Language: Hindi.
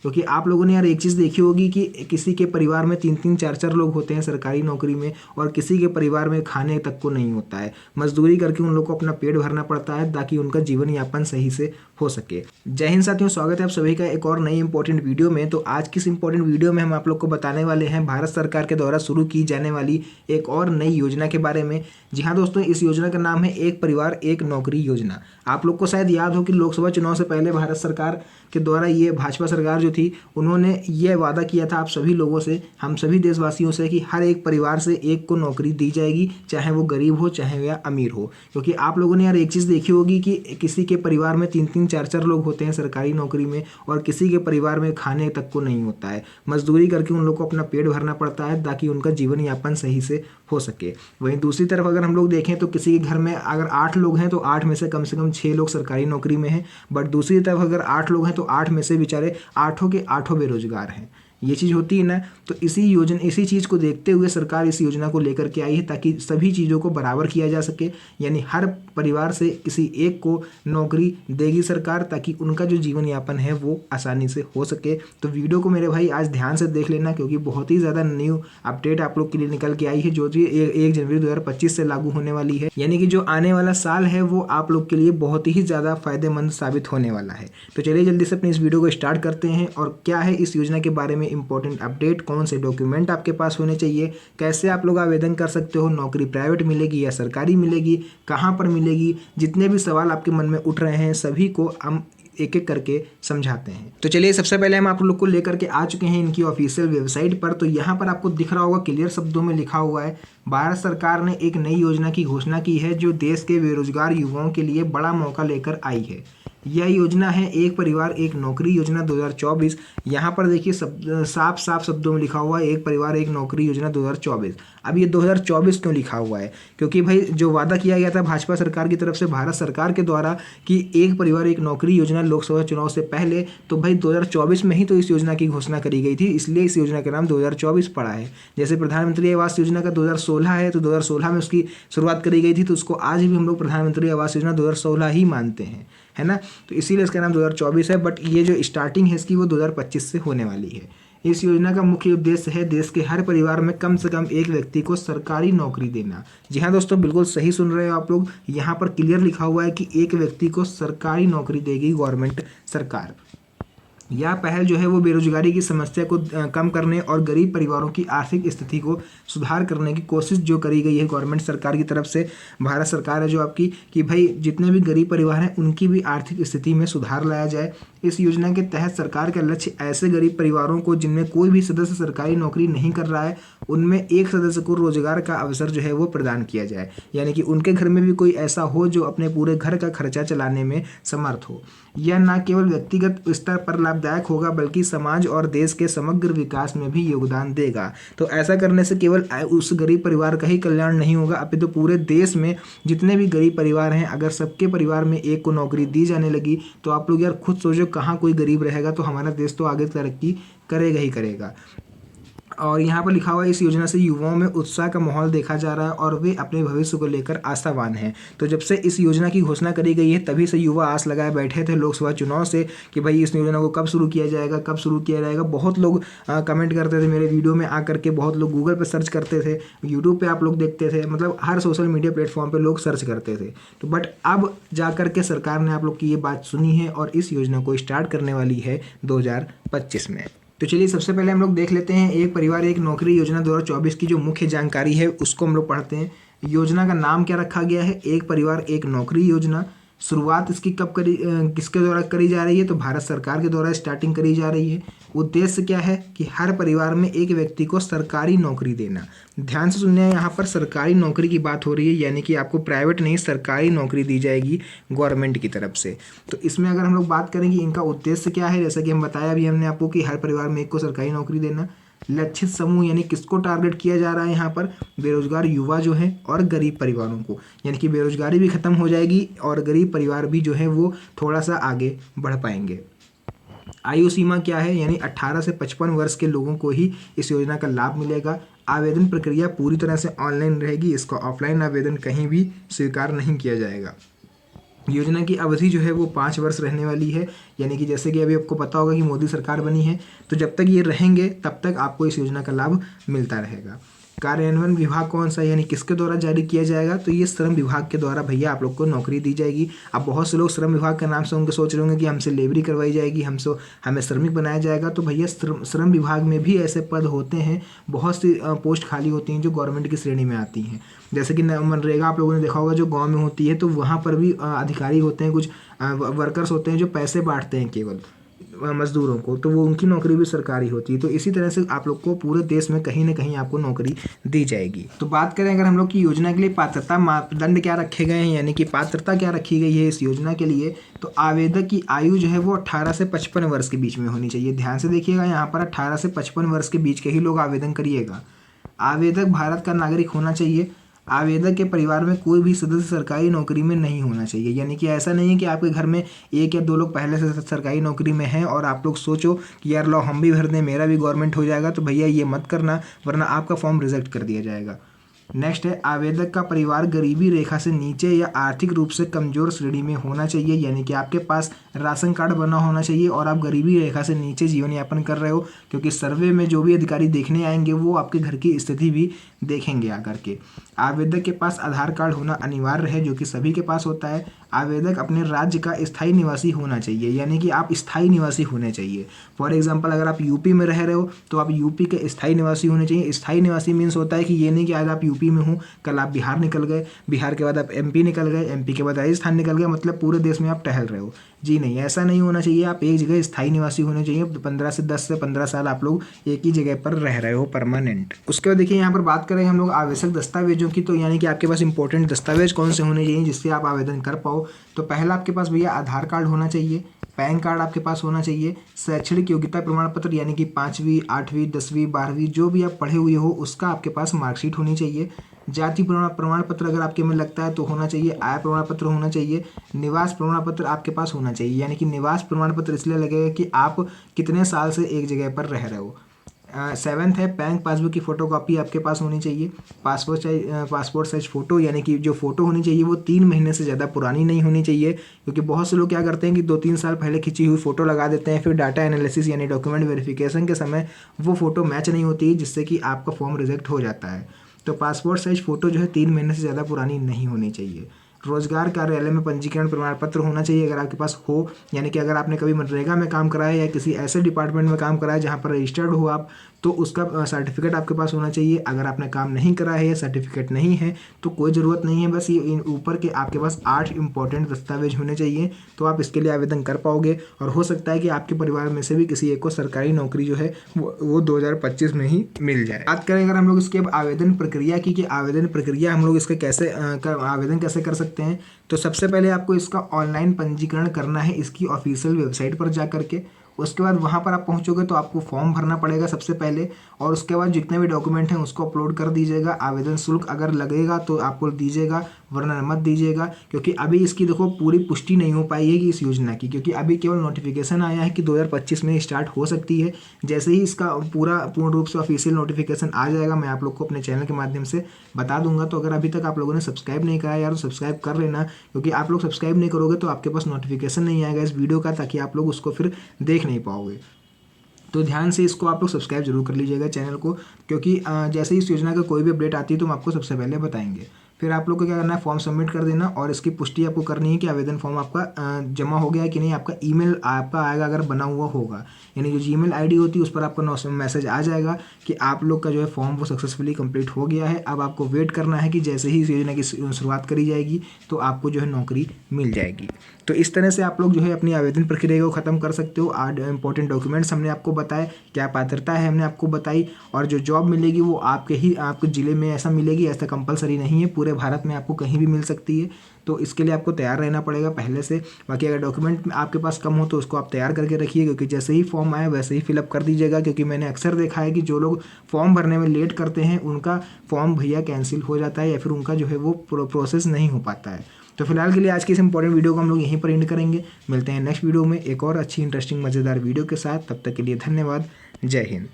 क्योंकि आप लोगों ने यार एक चीज़ देखी होगी कि किसी के परिवार में 3-3 4-4 लोग होते हैं सरकारी नौकरी में, और किसी के परिवार में खाने तक को नहीं होता है। मजदूरी करके उन लोग को अपना पेट भरना पड़ता है ताकि उनका जीवन यापन सही से हो सके। जय हिंद साथियों, स्वागत है आप सभी का एक और नई इंपॉर्टेंट वीडियो में। तो आज की इस इंपॉर्टेंट वीडियो में हम आप लोग को बताने वाले हैं भारत सरकार के द्वारा शुरू की जाने वाली एक और नई योजना के बारे में। जी हाँ दोस्तों, इस योजना का नाम है एक परिवार एक नौकरी योजना। आप लोग को शायद याद हो कि लोकसभा चुनाव से पहले भारत सरकार के द्वारा ये भाजपा सरकार जो थी, उन्होंने ये वादा किया था आप सभी लोगों से, हम सभी देशवासियों से, कि हर एक परिवार से एक को नौकरी दी जाएगी, चाहे वो गरीब हो चाहे वह अमीर हो। क्योंकि आप लोगों ने यार एक चीज़ देखी होगी कि किसी के परिवार में 3-3 4-4 लोग होते हैं सरकारी नौकरी में, और किसी के परिवार में खाने तक को नहीं होता है। मजदूरी करके उन लोग को अपना पेट भरना पड़ता है ताकि उनका जीवन यापन सही से हो सके। वहीं दूसरी तरफ अगर हम लोग देखें तो किसी के घर में अगर 8 लोग हैं तो 8 में से कम 6 लोग सरकारी नौकरी में हैं। बट दूसरी तरफ अगर 8 लोग हैं तो 8 में से बेचारे 8 के 8 बेरोजगार हैं। ये चीज़ होती है ना। तो इसी चीज़ को देखते हुए सरकार इस योजना को लेकर के आई है ताकि सभी चीज़ों को बराबर किया जा सके, यानी हर परिवार से किसी एक को नौकरी देगी सरकार ताकि उनका जो जीवन यापन है वो आसानी से हो सके। तो वीडियो को मेरे भाई आज ध्यान से देख लेना, क्योंकि बहुत ही ज़्यादा न्यू अपडेट आप लोग के लिए निकल के आई है, जो कि 1 जनवरी 2025 से लागू होने वाली है। यानी कि जो आने वाला साल है वो आप लोग के लिए बहुत ही ज़्यादा फायदेमंद साबित होने वाला है। तो चलिए जल्दी से अपनी इस वीडियो को स्टार्ट करते हैं। और क्या है इस योजना के बारे में इंपॉर्टेंट अपडेट, कौन से डॉक्यूमेंट आपके पास होने चाहिए, कैसे आप लोग आवेदन कर सकते हो, नौकरी प्राइवेट मिलेगी या सरकारी मिलेगी, कहाँ पर मिलेगी, जितने भी सवाल आपके मन में उठ रहे हैं सभी को हम एक एक करके समझाते हैं। तो चलिए सबसे पहले हम आप लोग को लेकर के आ चुके हैं इनकी ऑफिशियल वेबसाइट पर। तो यहाँ पर आपको दिख रहा होगा क्लियर शब्दों में लिखा हुआ है, भारत सरकार ने एक नई योजना की घोषणा की है जो देश के बेरोजगार युवाओं के लिए बड़ा मौका लेकर आई है। यह योजना है एक परिवार एक नौकरी योजना 2024। यहाँ पर देखिए साफ साफ शब्दों में लिखा हुआ है एक परिवार एक नौकरी योजना 2024। अब ये 2024 क्यों लिखा हुआ है? क्योंकि भाई जो वादा किया गया था भाजपा सरकार की तरफ से भारत सरकार के द्वारा कि एक परिवार एक नौकरी योजना लोकसभा चुनाव से पहले, तो भाई 2024 में ही तो इस योजना की घोषणा करी गई थी, इसलिए इस योजना का नाम 2024 पड़ा है। जैसे प्रधानमंत्री आवास योजना का 2016 है, तो 2016 में उसकी शुरुआत करी गई थी, तो उसको आज भी हम लोग प्रधानमंत्री आवास योजना 2016 ही मानते हैं, है ना। तो इसीलिए इसका नाम 2024 है। बट ये जो स्टार्टिंग है इसकी वो 2025 से होने वाली है। इस योजना का मुख्य उद्देश्य है देश के हर परिवार में कम से कम एक व्यक्ति को सरकारी नौकरी देना। जी हाँ दोस्तों, बिल्कुल सही सुन रहे हो आप लोग। यहाँ पर क्लियर लिखा हुआ है कि एक व्यक्ति को सरकारी नौकरी देगी गवर्नमेंट सरकार। यह पहल जो है वो बेरोजगारी की समस्या को कम करने और गरीब परिवारों की आर्थिक स्थिति को सुधार करने की कोशिश जो करी गई है गवर्नमेंट सरकार की तरफ से। भारत सरकार है जो आपकी, कि भाई जितने भी गरीब परिवार हैं उनकी भी आर्थिक स्थिति में सुधार लाया जाए। इस योजना के तहत सरकार का लक्ष्य ऐसे गरीब परिवारों को जिनमें कोई भी सदस्य सरकारी नौकरी नहीं कर रहा है, उनमें एक सदस्य को रोजगार का अवसर जो है वो प्रदान किया जाए। यानी कि उनके घर में भी कोई ऐसा हो जो अपने पूरे घर का खर्चा चलाने में समर्थ हो। यह न केवल व्यक्तिगत स्तर पर लाभदायक होगा बल्कि समाज और देश के समग्र विकास में भी योगदान देगा। तो ऐसा करने से केवल उस गरीब परिवार का ही कल्याण नहीं होगा, अपितु पूरे देश में जितने भी गरीब परिवार हैं, अगर सबके परिवार में एक को नौकरी दी जाने लगी तो आप लोग यार खुद सोचो कहाँ कोई गरीब रहेगा, तो हमारा देश तो आगे तरक्की करेगा ही करेगा। और यहाँ पर लिखा हुआ है इस योजना से युवाओं में उत्साह का माहौल देखा जा रहा है और वे अपने भविष्य को लेकर आशावान हैं। तो जब से इस योजना की घोषणा करी गई है तभी से युवा आस लगाए बैठे थे लोकसभा चुनाव से कि भाई इस योजना को कब शुरू किया जाएगा, कब शुरू किया जाएगा। बहुत लोग कमेंट करते थे मेरे वीडियो में आकर के, बहुत लोग गूगल पर सर्च करते थे, यूट्यूब पर आप लोग देखते थे, मतलब हर सोशल मीडिया प्लेटफॉर्म पर लोग सर्च करते थे। तो बट अब जा कर के सरकार ने आप लोग की ये बात सुनी है और इस योजना को स्टार्ट करने वाली है 2025 में। तो चलिए सबसे पहले हम लोग देख लेते हैं एक परिवार एक नौकरी योजना 2024 की जो मुख्य जानकारी है उसको हम लोग पढ़ते हैं। योजना का नाम क्या रखा गया है? एक परिवार एक नौकरी योजना। शुरुआत इसकी कब किसके द्वारा करी जा रही है? तो भारत सरकार के द्वारा स्टार्टिंग करी जा रही है। उद्देश्य क्या है? कि हर परिवार में एक व्यक्ति को सरकारी नौकरी देना। ध्यान से सुनने, यहाँ पर सरकारी नौकरी की बात हो रही है, यानी कि आपको प्राइवेट नहीं सरकारी नौकरी दी जाएगी गवर्नमेंट की तरफ से। तो इसमें अगर हम लोग बात करें कि इनका उद्देश्य क्या है, जैसा कि हम बताया अभी हमने आपको कि हर परिवार में एक को सरकारी नौकरी देना। लक्षित समूह यानी किसको टारगेट किया जा रहा है यहाँ पर? बेरोजगार युवा जो हैं और गरीब परिवारों को, यानी कि बेरोजगारी भी खत्म हो जाएगी और गरीब परिवार भी जो है वो थोड़ा सा आगे बढ़ पाएंगे। आयु सीमा क्या है? यानी 18 से 55 वर्ष के लोगों को ही इस योजना का लाभ मिलेगा। आवेदन प्रक्रिया पूरी तरह से ऑनलाइन रहेगी, इसका ऑफलाइन आवेदन कहीं भी स्वीकार नहीं किया जाएगा। योजना की अवधि जो है वो 5 वर्ष रहने वाली है, यानी कि जैसे कि अभी आपको पता होगा कि मोदी सरकार बनी है, तो जब तक ये रहेंगे तब तक आपको इस योजना का लाभ मिलता रहेगा। कार्यान्वयन विभाग कौन सा, यानी किसके द्वारा जारी किया जाएगा, तो ये श्रम विभाग के द्वारा भैया आप लोग को नौकरी दी जाएगी। अब बहुत से लोग श्रम विभाग के नाम से उनके सोच रहे होंगे कि हमसे लेबरी करवाई जाएगी, हमें श्रमिक बनाया जाएगा। तो भैया श्रम विभाग में भी ऐसे पद होते हैं, बहुत सी पोस्ट खाली होती हैं जो गवर्नमेंट की श्रेणी में आती हैं। जैसे कि मनरेगा आप लोगों ने देखा होगा जो गाँव में होती है, तो वहाँ पर भी अधिकारी होते हैं, कुछ वर्कर्स होते हैं जो पैसे बांटते हैं केवल मजदूरों को, तो वो उनकी नौकरी भी सरकारी होती है। तो इसी तरह से आप लोग को पूरे देश में कहीं ना कहीं आपको नौकरी दी जाएगी। तो बात करें अगर हम लोग की योजना के लिए पात्रता मापदंड क्या रखे गए हैं, यानी कि पात्रता क्या रखी गई है इस योजना के लिए, तो आवेदक की आयु जो है वो 18 से 55 वर्ष के बीच में होनी चाहिए। ध्यान से देखिएगा, यहाँ पर 18 से 55 वर्ष के बीच के ही लोग आवेदन करिएगा। आवेदक भारत का नागरिक होना चाहिए। आवेदक के परिवार में कोई भी सदस्य सरकारी नौकरी में नहीं होना चाहिए, यानी कि ऐसा नहीं है कि आपके घर में 1 या 2 लोग पहले से सरकारी नौकरी में हैं और आप लोग सोचो कि यार लो हम भी भर दें, मेरा भी गवर्नमेंट हो जाएगा। तो भैया ये मत करना, वरना आपका फॉर्म रिजेक्ट कर दिया जाएगा। नेक्स्ट है, आवेदक का परिवार गरीबी रेखा से नीचे या आर्थिक रूप से कमजोर श्रेणी में होना चाहिए, यानी कि आपके पास राशन कार्ड बना होना चाहिए और आप गरीबी रेखा से नीचे जीवन यापन कर रहे हो, क्योंकि सर्वे में जो भी अधिकारी देखने आएंगे वो आपके घर की स्थिति भी देखेंगे आकर के। आवेदक के पास आधार कार्ड होना अनिवार्य है, जो कि सभी के पास होता है। आवेदक अपने राज्य का स्थायी निवासी होना चाहिए, यानी कि आप स्थायी निवासी होने चाहिए। फॉर एग्जांपल अगर आप यूपी में रह रहे हो तो आप यूपी के स्थायी निवासी होने चाहिए। स्थायी निवासी मीन्स होता है कि ये नहीं कि आज आप यूपी में हो, कल आप बिहार निकल गए, बिहार के बाद आप एमपी निकल गए, एमपी के बाद राजस्थान निकल गए, मतलब पूरे देश में आप टहल रहे हो। जी नहीं, ऐसा नहीं होना चाहिए। आप एक जगह स्थायी निवासी होने चाहिए। 10 से 15 साल आप लोग एक ही जगह पर रह रहे हो परमानेंट। उसके बाद देखिए यहाँ पर बात करें हम लोग आवश्यक दस्तावेजों की, तो यानी कि आपके पास इंपॉर्टेंट दस्तावेज कौन से होने चाहिए जिससे आप आवेदन कर पाओ। तो पहला आपके पास भैया आधार कार्ड होना चाहिए, पैन कार्ड आपके पास होना चाहिए, शैक्षणिक योग्यता प्रमाण पत्र यानी कि 5वीं 8वीं 10वीं 12वीं जो भी आप पढ़े हुए हो उसका आपके पास मार्कशीट होनी चाहिए। जाति प्रमाण पत्र अगर आपके में लगता है तो होना चाहिए। आय प्रमाण पत्र होना चाहिए। निवास प्रमाण पत्र आपके पास होना चाहिए, यानी कि निवास प्रमाण पत्र इसलिए लगेगा कि आप कितने साल से एक जगह पर रह रहे हो। 7th है, बैंक पासबुक की फ़ोटोकॉपी आपके पास होनी चाहिए। पासपोर्ट साइज फ़ोटो, यानी कि जो फ़ोटो होनी चाहिए वो 3 महीने से ज़्यादा पुरानी नहीं होनी चाहिए, क्योंकि बहुत से लोग क्या करते हैं कि 2-3 साल पहले खींची हुई फ़ोटो लगा देते हैं, फिर डाटा एनालिसिस यानी डॉक्यूमेंट वेरिफिकेशन के समय वो फ़ोटो मैच नहीं होती, जिससे कि आपका फॉर्म रिजेक्ट हो जाता है। तो पासपोर्ट साइज फ़ोटो जो है 3 महीने से ज़्यादा पुरानी नहीं होनी चाहिए। रोजगार कार्यालय में पंजीकरण प्रमाण पत्र होना चाहिए अगर आपके पास हो, यानी कि अगर आपने कभी मनरेगा में काम करा है या किसी ऐसे डिपार्टमेंट में काम करा है जहाँ पर रजिस्टर्ड हो आप, तो उसका सर्टिफिकेट आपके पास होना चाहिए। अगर आपने काम नहीं करा है या सर्टिफिकेट नहीं है तो कोई ज़रूरत नहीं है, बस ये ऊपर के आपके पास 8 इंपॉर्टेंट दस्तावेज होने चाहिए, तो आप इसके लिए आवेदन कर पाओगे। और हो सकता है कि आपके परिवार में से भी किसी एक को सरकारी नौकरी जो है वो 2025 में ही मिल जाए। बात करें अगर हम लोग इसके आवेदन प्रक्रिया की, कि आवेदन प्रक्रिया हम लोग इसका कैसे आवेदन कैसे कर सकते हैं, तो सबसे पहले आपको इसका ऑनलाइन पंजीकरण करना है इसकी ऑफिशियल वेबसाइट पर जा करके। उसके बाद वहाँ पर आप पहुँचोगे तो आपको फॉर्म भरना पड़ेगा सबसे पहले, और उसके बाद जितने भी डॉक्यूमेंट हैं उसको अपलोड कर दीजिएगा। आवेदन शुल्क अगर लगेगा तो आपको दीजिएगा, वरना मत दीजिएगा, क्योंकि अभी इसकी देखो पूरी पुष्टि नहीं हो पाई है कि इस योजना की, क्योंकि अभी केवल नोटिफिकेशन आया है कि 2025 में स्टार्ट हो सकती है। जैसे ही इसका पूर्ण रूप से ऑफिशियल नोटिफिकेशन आ जाएगा मैं आप लोग को अपने चैनल के माध्यम से बता दूंगा। तो अगर अभी तक आप लोगों ने सब्सक्राइब नहीं करा यार तो सब्सक्राइब कर लेना, क्योंकि आप लोग सब्सक्राइब नहीं करोगे तो आपके पास नोटिफिकेशन नहीं आएगा इस वीडियो का, ताकि आप लोग उसको फिर देख नहीं पाओगे। तो ध्यान से इसको आप लोग सब्सक्राइब जरूर कर लीजिएगा चैनल को, क्योंकि जैसे ही इस योजना का कोई भी अपडेट आती है तो हम आपको सबसे पहले बताएंगे। फिर आप लोग को क्या करना है, फॉर्म सबमिट कर देना और इसकी पुष्टि आपको करनी है कि आवेदन फॉर्म आपका जमा हो गया है कि नहीं। आपका ईमेल आपका आएगा अगर बना हुआ होगा, यानी जो जीमेल आईडी होती है उस पर आपका मैसेज आ जाएगा कि आप लोग का जो है फॉर्म वो सक्सेसफुली कंप्लीट हो गया है। अब आपको वेट करना है कि जैसे ही इस योजना की शुरुआत करी जाएगी तो आपको जो है नौकरी मिल जाएगी। तो इस तरह से आप लोग जो है अपनी आवेदन प्रक्रिया को ख़त्म कर सकते हो। इंपॉर्टेंट डॉक्यूमेंट्स हमने आपको बताए, क्या पात्रता है हमने आपको बताई, और जो जॉब मिलेगी वो आपके ज़िले में ऐसा मिलेगी, ऐसा कंपलसरी नहीं है, पूरे भारत में आपको कहीं भी मिल सकती है। तो इसके लिए आपको तैयार रहना पड़ेगा पहले से। बाकी अगर डॉक्यूमेंट आपके पास कम हो तो उसको आप तैयार करके रखिए, क्योंकि जैसे ही फॉर्म आए वैसे ही फिलअप कर दीजिएगा, क्योंकि मैंने अक्सर देखा है कि जो लोग फॉर्म भरने में लेट करते हैं उनका फॉर्म भैया कैंसिल हो जाता है या फिर उनका जो है वो प्रोसेस नहीं हो पाता है। तो फिलहाल के लिए आज की इस इंपॉर्टेंट वीडियो को हम लोग यहीं पर एंड करेंगे। मिलते हैं नेक्स्ट वीडियो में एक और अच्छी इंटरेस्टिंग मज़ेदार वीडियो के साथ। तब तक के लिए धन्यवाद। जय हिंद।